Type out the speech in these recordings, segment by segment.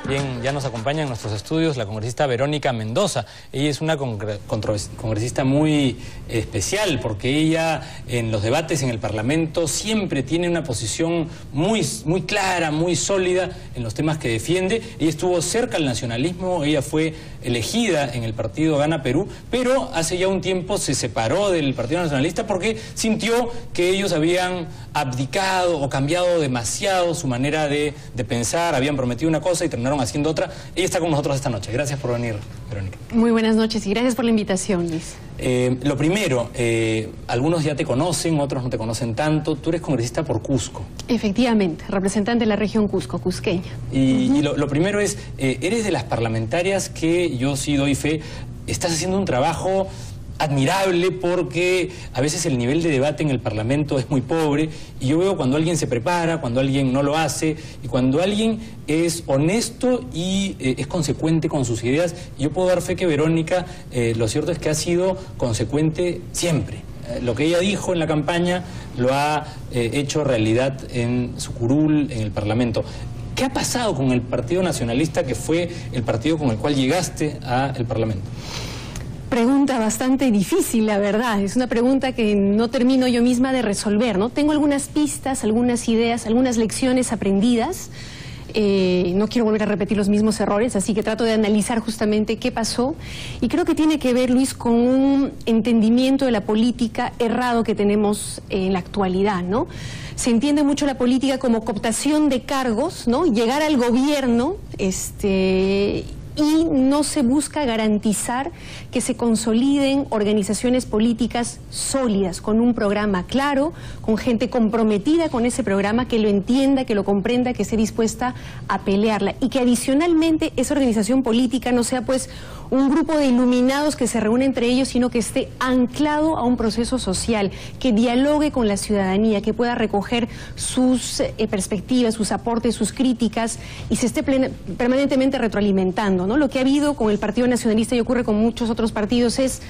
Bien, ya nos acompaña en nuestros estudios la congresista Verónica Mendoza. Ella es una congresista muy especial porque ella en los debates en el Parlamento siempre tiene una posición muy clara, muy sólida en los temas que defiende. Ella estuvo cerca al nacionalismo, ella fue elegida en el partido Gana Perú, pero hace ya un tiempo se separó del Partido Nacionalista porque sintió que ellos habían abdicado o cambiado demasiado su manera de pensar, habían prometido una cosa y terminaron haciendo otra. Ella está con nosotros esta noche. Gracias por venir, Verónica. Muy buenas noches y gracias por la invitación, Luis. Lo primero, algunos ya te conocen, otros no te conocen tanto. Tú eres congresista por Cusco. Efectivamente, representante de la región Cusco, cusqueña. Y lo primero es, eres de las parlamentarias que yo sí doy fe, estás haciendo un trabajo admirable porque a veces el nivel de debate en el Parlamento es muy pobre y yo veo cuando alguien se prepara, cuando alguien no lo hace y cuando alguien es honesto y es consecuente con sus ideas. Y yo puedo dar fe que Verónica, lo cierto es que ha sido consecuente siempre. Lo que ella dijo en la campaña lo ha hecho realidad en su curul, en el Parlamento. ¿Qué ha pasado con el Partido Nacionalista, que fue el partido con el cual llegaste al Parlamento? Pregunta bastante difícil, la verdad. Es una pregunta que no termino yo misma de resolver, ¿no? Tengo algunas pistas, algunas ideas, algunas lecciones aprendidas. No quiero volver a repetir los mismos errores, así que trato de analizar justamente qué pasó. Y creo que tiene que ver, Luis, con un entendimiento de la política errado que tenemos en la actualidad, ¿no? Se entiende mucho la política como cooptación de cargos, ¿no? Llegar al gobierno, y no se busca garantizar que se consoliden organizaciones políticas sólidas, con un programa claro, con gente comprometida con ese programa, que lo entienda, que lo comprenda, que esté dispuesta a pelearla, y que adicionalmente esa organización política no sea pues un grupo de iluminados que se reúne entre ellos, sino que esté anclado a un proceso social, que dialogue con la ciudadanía, que pueda recoger sus perspectivas, sus aportes, sus críticas, y se esté permanentemente retroalimentando, ¿no? Lo que ha habido con el Partido Nacionalista y ocurre con muchos otros partidos es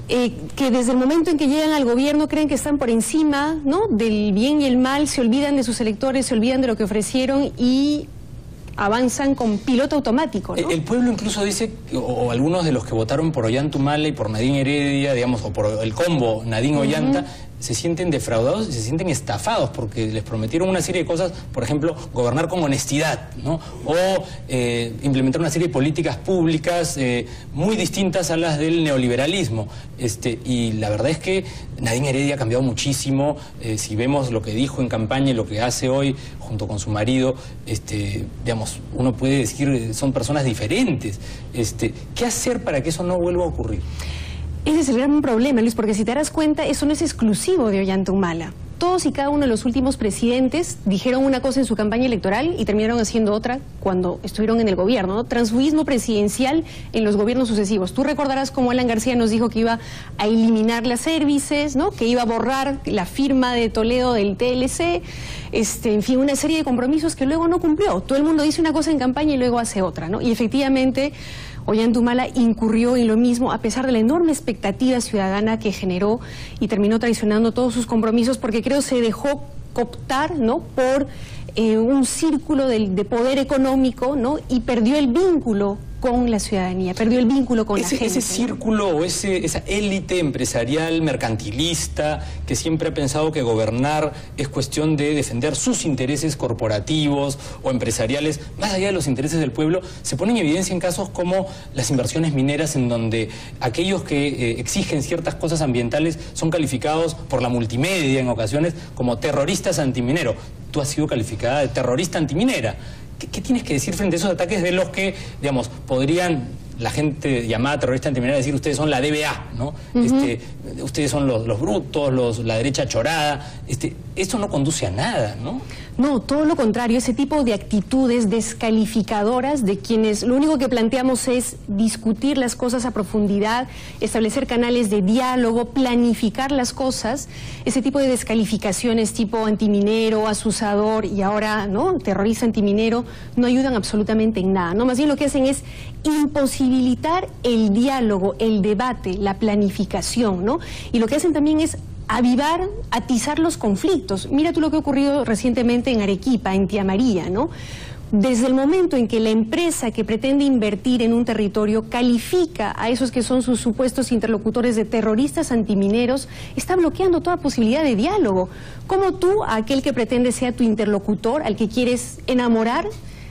que desde el momento en que llegan al gobierno creen que están por encima, ¿no?, del bien y el mal, se olvidan de sus electores, se olvidan de lo que ofrecieron y avanzan con piloto automático, ¿no? El pueblo incluso dice, o algunos de los que votaron por Ollanta-Humala y por Nadine Heredia, digamos, o por el combo Nadine-Ollanta, se sienten defraudados y se sienten estafados porque les prometieron una serie de cosas, por ejemplo, gobernar con honestidad, ¿no? O implementar una serie de políticas públicas muy distintas a las del neoliberalismo. Y la verdad es que Nadine Heredia ha cambiado muchísimo. Si vemos lo que dijo en campaña y lo que hace hoy junto con su marido, digamos, uno puede decir son personas diferentes. ¿Qué hacer para que eso no vuelva a ocurrir? Ese es el gran problema, Luis, porque si te das cuenta, eso no es exclusivo de Ollanta-Humala. Todos y cada uno de los últimos presidentes dijeron una cosa en su campaña electoral y terminaron haciendo otra cuando estuvieron en el gobierno, ¿no? Transfugismo presidencial en los gobiernos sucesivos. Tú recordarás cómo Alan García nos dijo que iba a eliminar las services, ¿no?, que iba a borrar la firma de Toledo del TLC, en fin, una serie de compromisos que luego no cumplió. Todo el mundo dice una cosa en campaña y luego hace otra, ¿no? Y efectivamente Ollanta-Humala incurrió en lo mismo a pesar de la enorme expectativa ciudadana que generó y terminó traicionando todos sus compromisos porque creo se dejó cooptar, ¿no?, por un círculo de poder económico, ¿no?, y perdió el vínculo con la ciudadanía, perdió el vínculo con la gente. Ese círculo o esa élite empresarial mercantilista que siempre ha pensado que gobernar es cuestión de defender sus intereses corporativos o empresariales, más allá de los intereses del pueblo, se pone en evidencia en casos como las inversiones mineras, en donde aquellos que exigen ciertas cosas ambientales son calificados por la multimedia en ocasiones como terroristas antiminero. Tú has sido calificada de terrorista antiminera. ¿Qué tienes que decir frente a esos ataques de los que, digamos, podrían la gente llamada terrorista antiminera decir ustedes son la DBA, ¿no? Ustedes son los brutos, la derecha chorada? Esto no conduce a nada, ¿no? No, todo lo contrario, ese tipo de actitudes descalificadoras de quienes lo único que planteamos es discutir las cosas a profundidad, establecer canales de diálogo, planificar las cosas, ese tipo de descalificaciones tipo antiminero, asusador y ahora, ¿no?, terrorista antiminero, no ayudan absolutamente en nada, ¿no? Más bien lo que hacen es imposibilitar el diálogo, el debate, la planificación, ¿no? Y lo que hacen también es avivar, atizar los conflictos. Mira tú lo que ha ocurrido recientemente en Arequipa, en Tía María, ¿no? Desde el momento en que la empresa que pretende invertir en un territorio califica a esos que son sus supuestos interlocutores de terroristas antimineros, está bloqueando toda posibilidad de diálogo. ¿Cómo tú, a aquel que pretende sea tu interlocutor, al que quieres enamorar,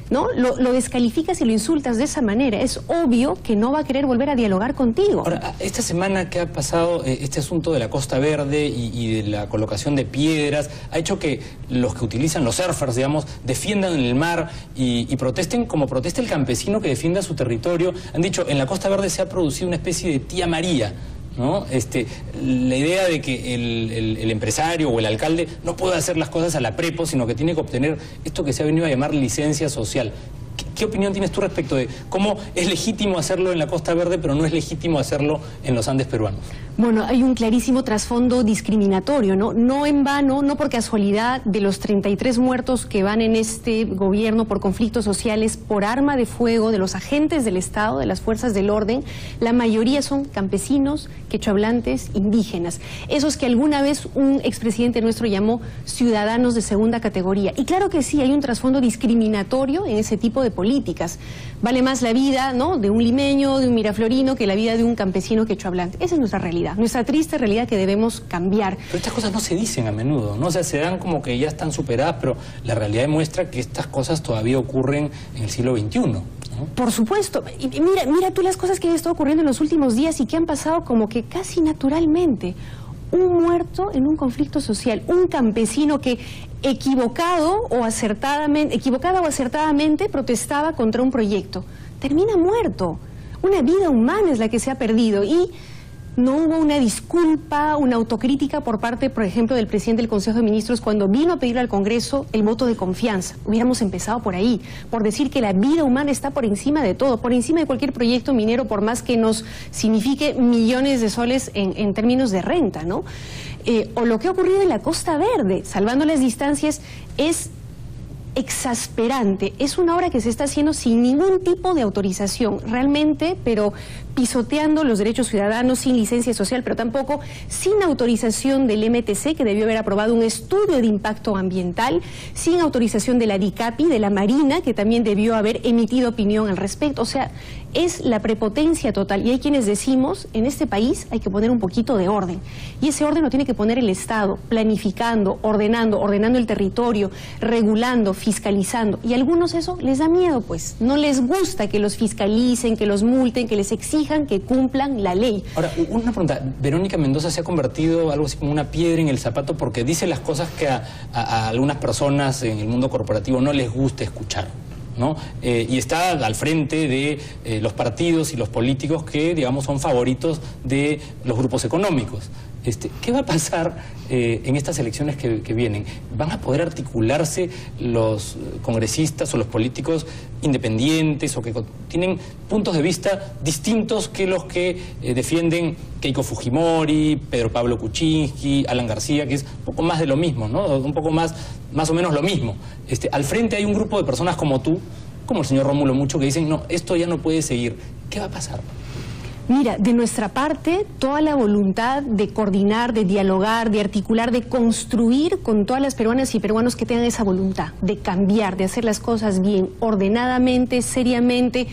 ¿no? Lo descalificas y lo insultas de esa manera? Es obvio que no va a querer volver a dialogar contigo. Ahora, esta semana que ha pasado este asunto de la Costa Verde y de la colocación de piedras, ha hecho que los que utilizan, los surfers, digamos, defiendan el mar y protesten como protesta el campesino que defienda su territorio. Han dicho, en la Costa Verde se ha producido una especie de tía María, ¿no? La idea de que el empresario o el alcalde no puede hacer las cosas a la prepo, sino que tiene que obtener esto que se ha venido a llamar licencia social. ¿Qué opinión tienes tú respecto de cómo es legítimo hacerlo en la Costa Verde, pero no es legítimo hacerlo en los Andes peruanos? Bueno, hay un clarísimo trasfondo discriminatorio, ¿no? No en vano, no por casualidad, de los 33 muertos que van en este gobierno por conflictos sociales, por arma de fuego, de los agentes del Estado, de las fuerzas del orden, la mayoría son campesinos, quechohablantes, indígenas. Esos que alguna vez un expresidente nuestro llamó ciudadanos de segunda categoría. Y claro que sí, hay un trasfondo discriminatorio en ese tipo de políticas. Vale más la vida, ¿no?, de un limeño, de un miraflorino, que la vida de un campesino quechohablante. Esa es nuestra realidad, nuestra triste realidad que debemos cambiar. Pero estas cosas no se dicen a menudo, ¿no? O sea, se dan como que ya están superadas, pero la realidad demuestra que estas cosas todavía ocurren en el siglo XXI, ¿no? Por supuesto. Y mira tú las cosas que han estado ocurriendo en los últimos días y que han pasado como que casi naturalmente. Un muerto en un conflicto social, un campesino que equivocada o acertadamente protestaba contra un proyecto. Termina muerto. Una vida humana es la que se ha perdido y no hubo una disculpa, una autocrítica por parte, por ejemplo, del presidente del Consejo de Ministros cuando vino a pedir al Congreso el voto de confianza. Hubiéramos empezado por ahí, por decir que la vida humana está por encima de todo, por encima de cualquier proyecto minero, por más que nos signifique millones de soles en términos de renta, ¿no? O lo que ha ocurrido en la Costa Verde, salvando las distancias, es exasperante. Es una obra que se está haciendo sin ningún tipo de autorización, realmente, pero pisoteando los derechos ciudadanos, sin licencia social, pero tampoco sin autorización del MTC, que debió haber aprobado un estudio de impacto ambiental, sin autorización de la DICAPI, de la Marina, que también debió haber emitido opinión al respecto. O sea, es la prepotencia total. Y hay quienes decimos, en este país hay que poner un poquito de orden. Y ese orden lo tiene que poner el Estado, planificando, ordenando el territorio, regulando, fiscalizando. Y a algunos eso les da miedo, pues. No les gusta que los fiscalicen, que los multen, que les exijan que cumplan la ley. Ahora, una pregunta. Verónica Mendoza se ha convertido algo así como una piedra en el zapato porque dice las cosas que a algunas personas en el mundo corporativo no les gusta escuchar, ¿no? Y está al frente de los partidos y los políticos que, digamos, son favoritos de los grupos económicos. ¿Qué va a pasar en estas elecciones que vienen? ¿Van a poder articularse los congresistas o los políticos independientes o que tienen puntos de vista distintos que los que defienden Keiko Fujimori, Pedro Pablo Kuczynski, Alan García, que es un poco más de lo mismo, ¿no? Un poco más o menos lo mismo? Al frente hay un grupo de personas como tú, como el señor Rómulo Mucho, que dicen, no, esto ya no puede seguir. ¿Qué va a pasar? Mira, de nuestra parte, toda la voluntad de coordinar, de dialogar, de articular, de construir con todas las peruanas y peruanos que tengan esa voluntad, de cambiar, de hacer las cosas bien, ordenadamente, seriamente,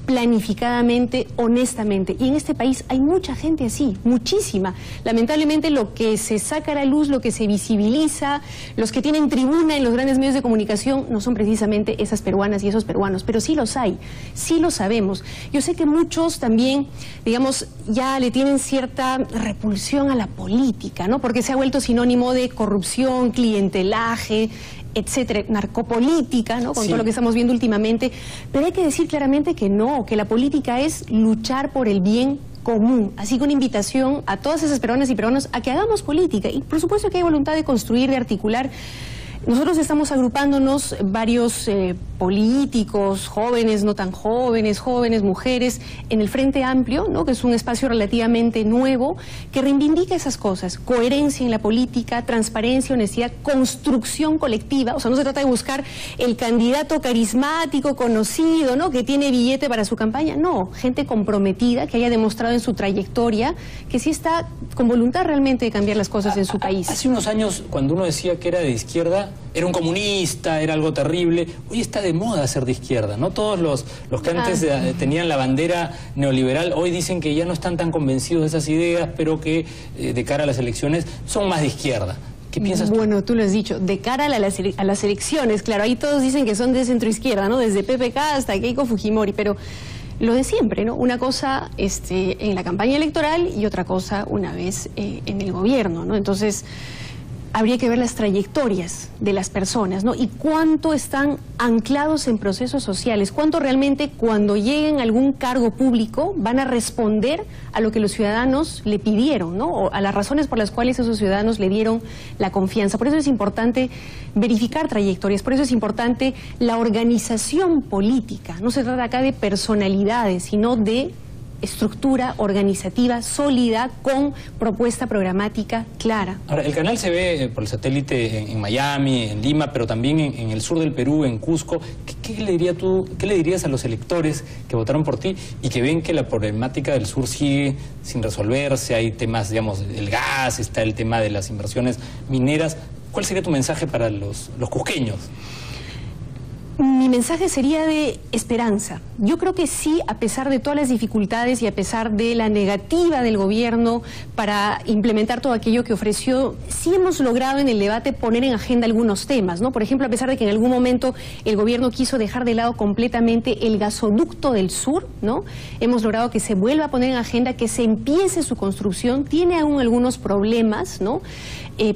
planificadamente, honestamente. Y en este país hay mucha gente así, muchísima. Lamentablemente lo que se saca a la luz, lo que se visibiliza, los que tienen tribuna en los grandes medios de comunicación no son precisamente esas peruanas y esos peruanos, pero sí los hay, sí lo sabemos. Yo sé que muchos también, digamos, ya le tienen cierta repulsión a la política, ¿no? Porque se ha vuelto sinónimo de corrupción, clientelaje, etcétera, narcopolítica, ¿no? Con sí, todo lo que estamos viendo últimamente, pero hay que decir claramente que no, que la política es luchar por el bien común. Así que una invitación a todas esas peruanas y peruanos a que hagamos política, y por supuesto que hay voluntad de construir, de articular. Nosotros estamos agrupándonos varios políticos, jóvenes, no tan jóvenes, mujeres, en el Frente Amplio, ¿no? Que es un espacio relativamente nuevo, que reivindica esas cosas: coherencia en la política, transparencia, honestidad, construcción colectiva. O sea, no se trata de buscar el candidato carismático, conocido, ¿no? Que tiene billete para su campaña. No, gente comprometida, que haya demostrado en su trayectoria que sí está con voluntad realmente de cambiar las cosas en su país. Hace unos años, cuando uno decía que era de izquierda, era un comunista, era algo terrible. Hoy está de moda ser de izquierda, ¿no? Todos los que antes tenían la bandera neoliberal, hoy dicen que ya no están tan convencidos de esas ideas, pero que de cara a las elecciones son más de izquierda. ¿Qué piensas tú? Bueno, tú lo has dicho, de cara a las elecciones, claro, ahí todos dicen que son de centroizquierda, ¿no? Desde PPK hasta Keiko Fujimori, pero lo de siempre, ¿no? Una cosa en la campaña electoral y otra cosa una vez en el gobierno, ¿no? Entonces, habría que ver las trayectorias de las personas, ¿no? Y cuánto están anclados en procesos sociales, cuánto realmente cuando lleguen a algún cargo público van a responder a lo que los ciudadanos le pidieron, ¿no? O a las razones por las cuales esos ciudadanos le dieron la confianza. Por eso es importante verificar trayectorias, por eso es importante la organización política. No se trata acá de personalidades, sino de estructura organizativa sólida con propuesta programática clara. Ahora, el canal se ve por el satélite en Miami, en Lima, pero también en el sur del Perú, en Cusco. ¿Qué le dirías a los electores que votaron por ti y que ven que la problemática del sur sigue sin resolverse? Hay temas, digamos, el gas, está el tema de las inversiones mineras. ¿Cuál sería tu mensaje para los cusqueños? Mi mensaje sería de esperanza. Yo creo que sí, a pesar de todas las dificultades y a pesar de la negativa del gobierno para implementar todo aquello que ofreció, sí hemos logrado en el debate poner en agenda algunos temas, ¿no? Por ejemplo, a pesar de que en algún momento el gobierno quiso dejar de lado completamente el gasoducto del sur, ¿no? Hemos logrado que se vuelva a poner en agenda, que se empiece su construcción. Tiene aún algunos problemas, ¿no?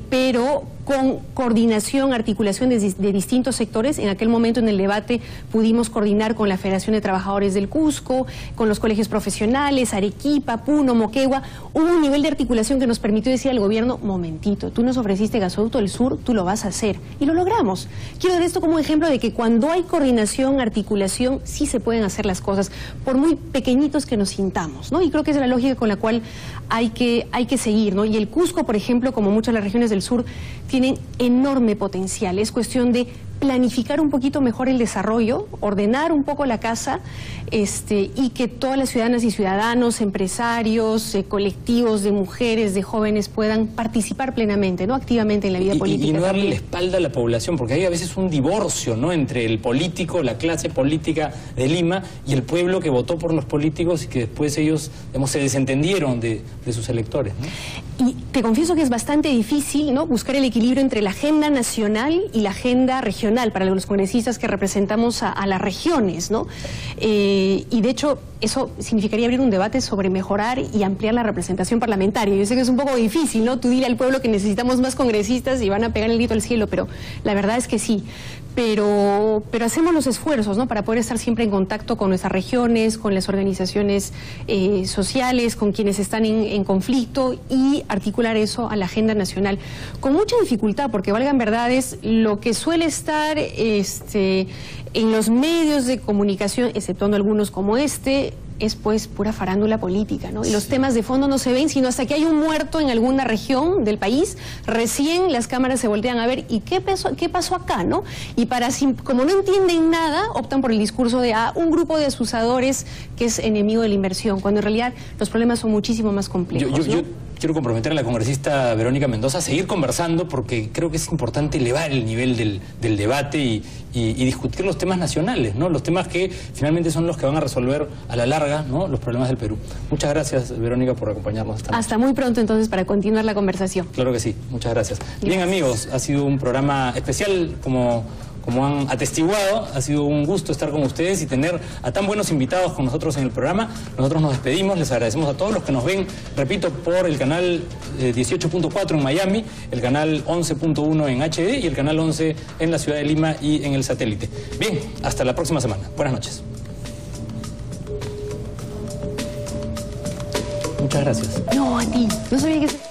Pero con coordinación, articulación de distintos sectores. En aquel momento en el debate pudimos coordinar con la Federación de Trabajadores del Cusco, con los colegios profesionales, Arequipa, Puno, Moquegua. Hubo un nivel de articulación que nos permitió decir al gobierno, momentito, tú nos ofreciste gasoducto del sur, tú lo vas a hacer. Y lo logramos. Quiero dar esto como ejemplo de que cuando hay coordinación, articulación, sí se pueden hacer las cosas, por muy pequeñitos que nos sintamos, ¿no? Y creo que es la lógica con la cual hay que seguir, ¿no? Y el Cusco, por ejemplo, como muchas de las regiones del sur, tienen enorme potencial. Es cuestión de planificar un poquito mejor el desarrollo, ordenar un poco la casa, y que todas las ciudadanas y ciudadanos, empresarios, colectivos de mujeres, de jóvenes puedan participar plenamente, ¿no? Activamente en la vida política. Y no darle la espalda a la población, porque hay a veces un divorcio, ¿no? Entre el político, la clase política de Lima y el pueblo que votó por los políticos y que después ellos, digamos, se desentendieron de sus electores, ¿no? Y te confieso que es bastante difícil, ¿no? Buscar el equilibrio entre la agenda nacional y la agenda regional para los congresistas que representamos a las regiones, ¿no? Y de hecho eso significaría abrir un debate sobre mejorar y ampliar la representación parlamentaria. Yo sé que es un poco difícil, ¿no? Tú dile al pueblo que necesitamos más congresistas y van a pegar el grito al cielo, pero la verdad es que sí. Pero hacemos los esfuerzos, ¿no? Para poder estar siempre en contacto con nuestras regiones, con las organizaciones sociales, con quienes están en conflicto y articular eso a la agenda nacional. Con mucha dificultad, porque valgan verdades, lo que suele estar en los medios de comunicación, exceptuando algunos como es pues pura farándula política, ¿no? Y los temas de fondo no se ven, sino hasta que hay un muerto en alguna región del país, recién las cámaras se voltean a ver, ¿y qué pasó acá, no? Y como no entienden nada, optan por el discurso de un grupo de asusadores que es enemigo de la inversión, cuando en realidad los problemas son muchísimo más complejos, ¿no? Yo quiero comprometer a la congresista Verónica Mendoza a seguir conversando, porque creo que es importante elevar el nivel del debate y discutir los temas nacionales, ¿no? Los temas que finalmente son los que van a resolver a la larga, ¿no? Los problemas del Perú. Muchas gracias, Verónica, por acompañarnos esta noche. Hasta muy pronto entonces para continuar la conversación. Claro que sí, muchas gracias. Bien, amigos, ha sido un programa especial, como han atestiguado. Ha sido un gusto estar con ustedes y tener a tan buenos invitados con nosotros en el programa. Nosotros nos despedimos, les agradecemos a todos los que nos ven, repito, por el canal 18.4 en Miami, el canal 11.1 en HD y el canal 11 en la ciudad de Lima y en el satélite. Bien, hasta la próxima semana. Buenas noches. Muchas gracias. No, a ti. No sabía que...